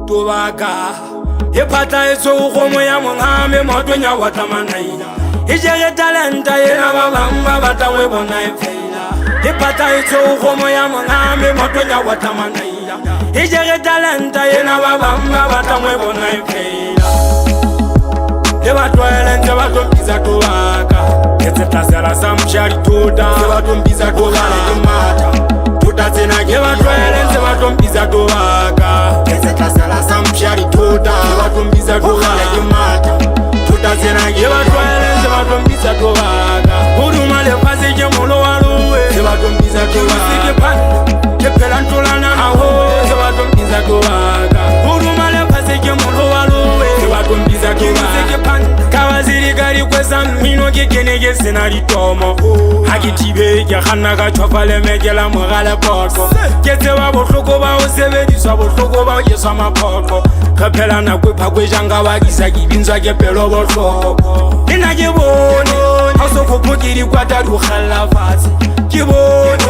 Tubaka Ipata iso ukomo ya mungame Motonya watamanaida Ijere talenta yena babamba Batangwe bona ifeila Ipata iso ukomo ya mungame Motonya watamanaida Ijere talenta yena babamba Batangwe bona ifeila Deba twele nje batombiza tubaka Ketse tasela samshari tuta Batombiza tubale jimata Tuta zina geba twele nje batombiza tubaka Ketse tasela samshari tuta Batombiza tubale jimata Tuta zina geba twele nje batombiza tubaka Uruma le pasi jemulo waluwe Batombiza tubaka Kepela ntulana na ho Batombiza tubaka Uruma le pasi jemulo waluwe Batombiza tubaka Kawaziri gari kwesa mino kikenege senari tomo Hakitibe ya khanaga chofale mejela mwagale poko Kete wa botloko ba osebedi swa botloko ba yeswa mapoko Kapela na kwepa kwejanga wa gisa kibinzwa kepelo botloko Nina kibone Hauso kupukiri kwa tatu khala fasi Kibone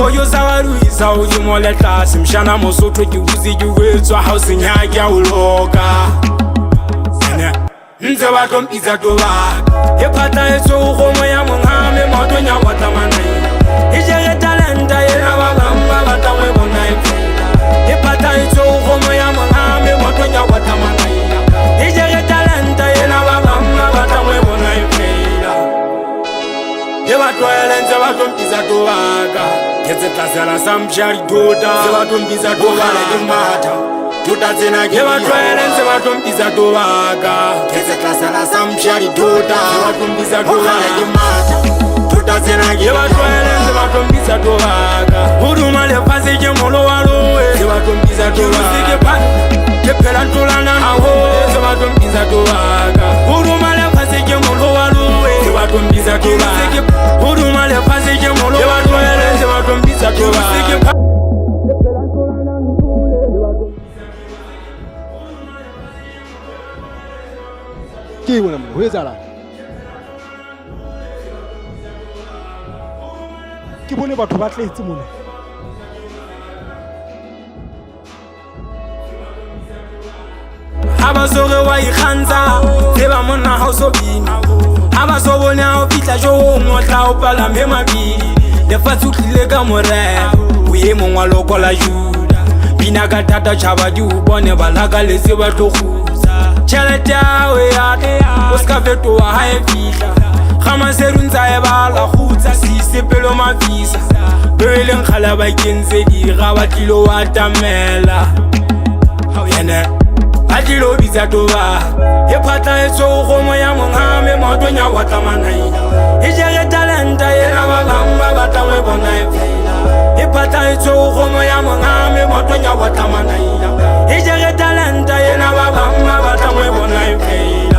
Oyo zawaru isa uji mole tasi Mshana mosoto kiuzi kiwezwa Hausi nyaki ya uloka Nze batombiza tubaka Ipata iso ukomo ya mungame Motonya watamanaida Ijere talenta yena babamba Batangwe bona ifeila Ipata iso ukomo ya mungame Motonya watamanaida Ijere talenta yena babamba Batangwe bona ifeila Deba twele nze batombiza tubaka Ketse tasela samshari tuta Batombiza tubale jimata Tuta zina geba twele nse batombiza tubaka Keze klasala samshari tuta Batombiza tubale jimata Tuta zina geba twele nse batombiza tubaka Uruma le pasi jemulo waluwe Batombiza tubaka Kepela ntulana na ho Batombiza tubaka Uruma le pasi jemulo waluwe Batombiza tubaka Uruma le pasi jemulo waluwe Batombiza tubaka Ki wona mo hwezala Ki bone batho ba tletse mona Abasoge wa ikhanza Seba mona hauso bini Abaso bone hao fitla jo Motla o pala me mabili Lefatsu tlile ka more Uye mongwa loko la juda Bina ka tata chaba di ubone Balaka lese batlo khuza Chelete yawe yate Oska feto wa hae fitla Khama seru nza ebala Khutsa sise pelo mavisa Bewele nkhala ba kenze dira Batlilo watamela Yene Batlilo biza toba Ipata iso ukomo ya mungame Motonya watamanaida Ijere talenta yena babamba Batangwe bona ifeila Ipata iso ukomo ya mungame Motonya watamanaida Ijere talenta yena babamba Batangwe bona ifeila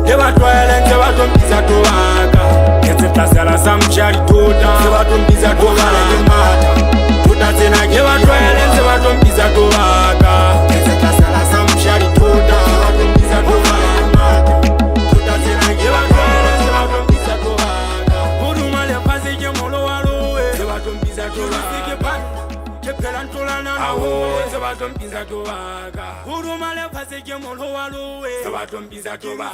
Deba twele nje batombiza tubaka Ketse tasela samshari tuta Batombiza tubale jimata Tuta zina geba twele nje batombiza tubaka Ketse tasela samshari tuta Batombiza tubale jimata Tuta zina geba twele nje batombiza tubaka Uruma le pasi jemulo waluwe Batombiza tubaka Kepela ntulana na ho Batombiza tubaka Uruma le pasi jemulo waluwe Batombiza tubaka